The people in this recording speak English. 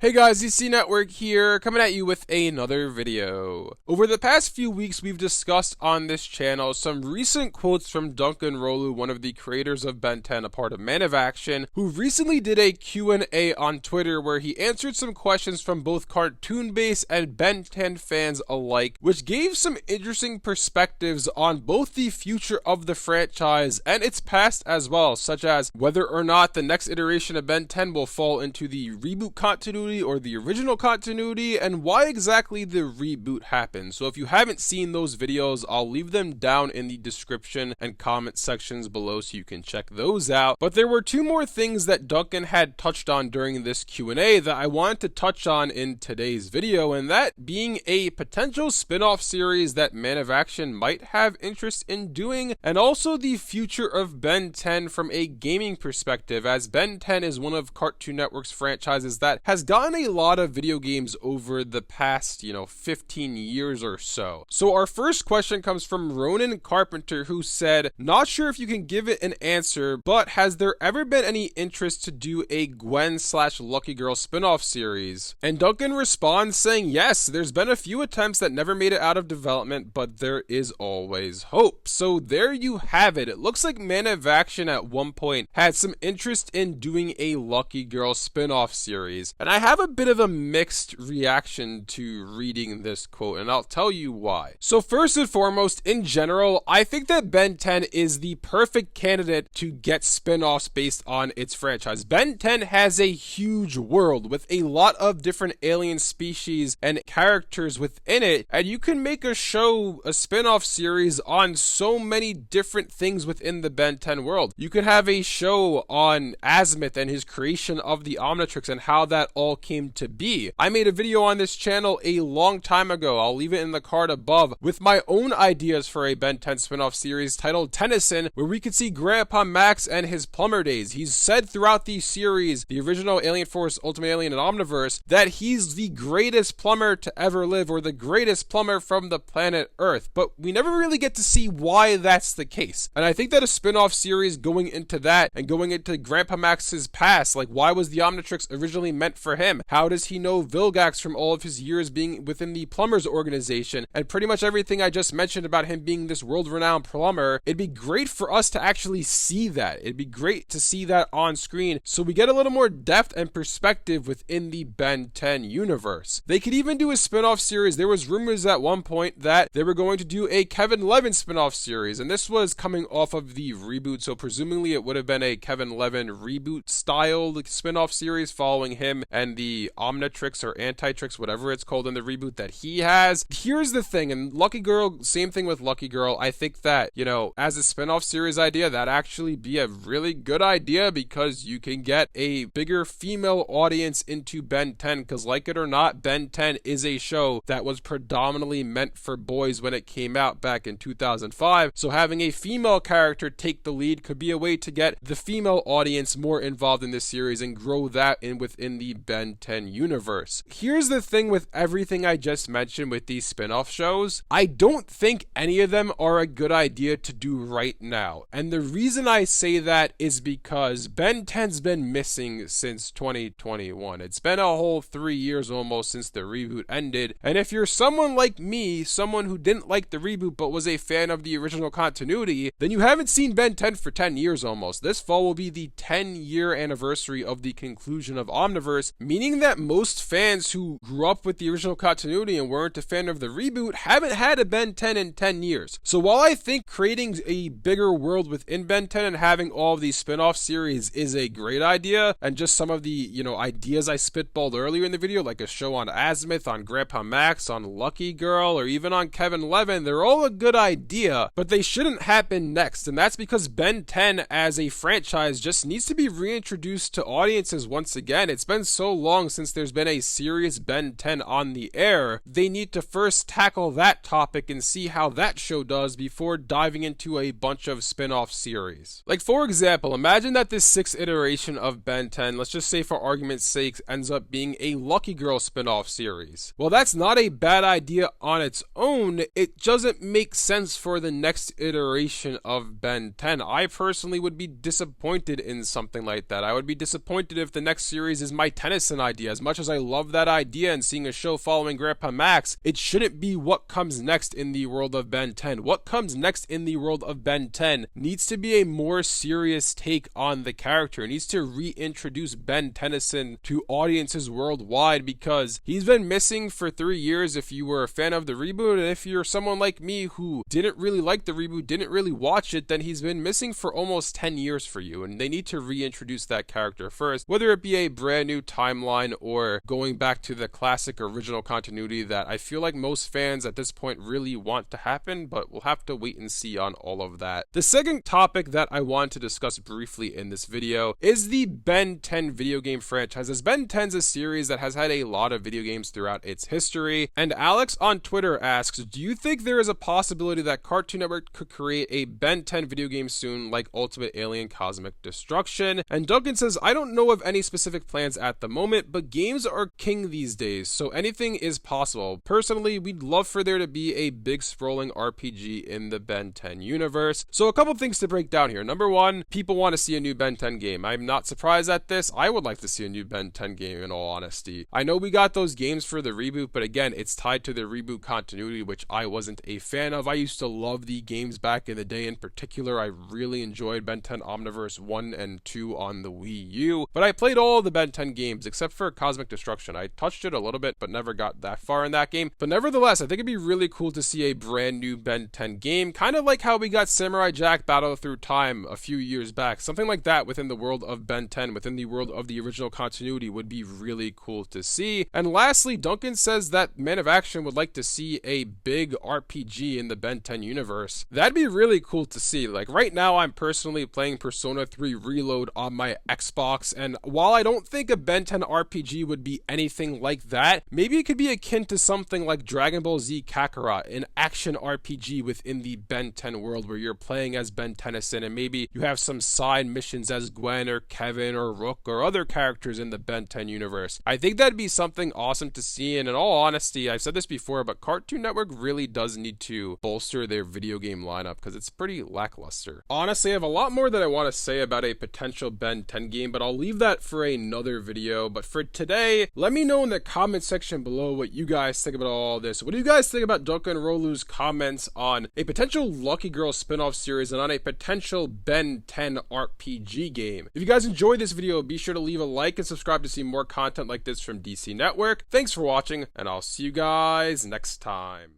Hey guys, DC Network here, coming at you with another video. Over the past few weeks, we've discussed on this channel some recent quotes from Duncan Rouleau, one of the creators of Ben 10, a part of Man of Action, who recently did a Q&A on Twitter where he answered some questions from both cartoon base and Ben 10 fans alike, which gave some interesting perspectives on both the future of the franchise and its past as well, such as whether or not the next iteration of Ben 10 will fall into the reboot continuity or the original continuity, and why exactly the reboot happened. So if you haven't seen those videos, I'll leave them down in the description and comment sections below so you can check those out. But there were two more things that Duncan had touched on during this Q&A that I wanted to touch on in today's video, and that being a potential spin-off series that Man of Action might have interest in doing, and also the future of Ben 10 from a gaming perspective, as Ben 10 is one of Cartoon Network's franchises that has gotten a lot of video games over the past, 15 years or so. So our first question comes from Ronan Carpenter, who said, "Not sure if you can give it an answer, but has there ever been any interest to do a Gwen/Lucky Girl spin-off series?" And Duncan responds saying, "Yes, there's been a few attempts that never made it out of development, but there is always hope." So there you have it. It looks like Man of Action at one point had some interest in doing a Lucky Girl spin-off series, and I have a bit of a mixed reaction to reading this quote, and I'll tell you why. So first and foremost, in general, I think that Ben 10 is the perfect candidate to get spin-offs based on its franchise. Ben 10 has a huge world with a lot of different alien species and characters within it, and you can make a spin-off series on so many different things within the Ben 10 world. You could have a show on Azimuth and his creation of the Omnitrix and how that all came to be. I made a video on this channel a long time ago, I'll leave it in the card above, with my own ideas for a Ben 10 spin-off series titled Tennyson, where we could see Grandpa Max and his plumber days. He's said throughout the series, the original Alien Force, Ultimate Alien, and Omniverse, that he's the greatest plumber to ever live, or the greatest plumber from the planet Earth, but we never really get to see why that's the case. And I think that a spin-off series going into that, and going into Grandpa Max's past, like why was the Omnitrix originally meant for him? How does he know Vilgax from all of his years being within the plumbers organization? And pretty much everything I just mentioned about him being this world-renowned plumber, it'd be great for us to actually see that. It'd be great to see that on screen, so we get a little more depth and perspective within the Ben 10 universe. They could even do a spin-off series. There was rumors at one point that they were going to do a Kevin Levin spin-off series, and this was coming off of the reboot, so presumably it would have been a Kevin Levin reboot-styled spin-off series following him and the Omnitrix or Antitrix, whatever it's called in the reboot that he has. Here's the thing, and Lucky Girl, same thing with Lucky Girl. I think that, as a spin-off series idea, that'd actually be a really good idea because you can get a bigger female audience into Ben 10, because like it or not, Ben 10 is a show that was predominantly meant for boys when it came out back in 2005, so having a female character take the lead could be a way to get the female audience more involved in this series and grow that within the Ben 10 universe. Here's the thing with everything I just mentioned with these spin-off shows, I don't think any of them are a good idea to do right now. And the reason I say that is because Ben 10's been missing since 2021. It's been a whole 3 years almost since the reboot ended. And if you're someone like me, someone who didn't like the reboot but was a fan of the original continuity, then you haven't seen Ben 10 for 10 years almost. This fall will be the 10-year anniversary of the conclusion of Omniverse, meaning that most fans who grew up with the original continuity and weren't a fan of the reboot haven't had a Ben 10 in 10 years. So while I think creating a bigger world within Ben 10 and having all of these spin-off series is a great idea, and just some of the, ideas I spitballed earlier in the video, like a show on Azimuth, on Grandpa Max, on Lucky Girl, or even on Kevin Levin, they're all a good idea, but they shouldn't happen next, and that's because Ben 10 as a franchise just needs to be reintroduced to audiences once again. It's been so long since there's been a serious Ben 10 on the air. They need to first tackle that topic and see how that show does before diving into a bunch of spin-off series. Like, for example, imagine that this 6th iteration of Ben 10, let's just say for argument's sake, ends up being a Lucky Girl spin-off series. Well, that's not a bad idea on its own. It doesn't make sense for the next iteration of Ben 10. I personally would be disappointed in something like that. I would be disappointed if the next series is my Tennyson Tennyson idea. As much as I love that idea and seeing a show following Grandpa Max, it shouldn't be what comes next in the world of Ben 10. What comes next in the world of Ben 10 needs to be a more serious take on the character. It needs to reintroduce Ben Tennyson to audiences worldwide, because he's been missing for 3 years if you were a fan of the reboot, and if you're someone like me who didn't really like the reboot, didn't really watch it, then he's been missing for almost 10 years for you, and they need to reintroduce that character first, whether it be a brand new timeline or going back to the classic original continuity that I feel like most fans at this point really want to happen, but we'll have to wait and see on all of that. The second topic that I want to discuss briefly in this video is the Ben 10 video game franchise, as Ben 10's a series that has had a lot of video games throughout its history, and Alex on Twitter asks, do you think there is a possibility that Cartoon Network could create a Ben 10 video game soon, like Ultimate Alien Cosmic Destruction? And Duncan says, I don't know of any specific plans at the moment, but games are king these days, so anything is possible. Personally, we'd love for there to be a big sprawling RPG in the Ben 10 universe. So a couple things to break down here. Number one, people want to see a new Ben 10 game. I'm not surprised at this. I would like to see a new Ben 10 game, in all honesty. I know we got those games for the reboot, but again, it's tied to the reboot continuity, which I wasn't a fan of. I used to love the games back in the day. In particular, I really enjoyed Ben 10 Omniverse 1 and 2 on the Wii U, but I played all the Ben 10 games except for Cosmic Destruction. I touched it a little bit, but never got that far in that game. But nevertheless, I think it'd be really cool to see a brand new Ben 10 game, kind of like how we got Samurai Jack Battle Through Time a few years back. Something like that within the world of Ben 10, within the world of the original continuity, would be really cool to see. And lastly, Duncan says that Man of Action would like to see a big RPG in the Ben 10 universe. That'd be really cool to see. Like right now, I'm personally playing Persona 3 Reload on my Xbox, and while I don't think a Ben 10 RPG would be anything like that, maybe it could be akin to something like Dragon Ball Z Kakarot, an action RPG within the Ben 10 world where you're playing as Ben Tennyson, and maybe you have some side missions as Gwen or Kevin or Rook or other characters in the Ben 10 universe. I think that'd be something awesome to see, and in all honesty, I've said this before, but Cartoon Network really does need to bolster their video game lineup because it's pretty lackluster. Honestly, I have a lot more that I want to say about a potential Ben 10 game, but I'll leave that for another video. But for today, let me know in the comment section below what you guys think about all this. What do you guys think about Duncan Rouleau's comments on a potential Lucky Girl spin-off series and on a potential Ben 10 RPG game? If you guys enjoyed this video, be sure to leave a like and subscribe to see more content like this from DC Network. Thanks for watching, and I'll see you guys next time.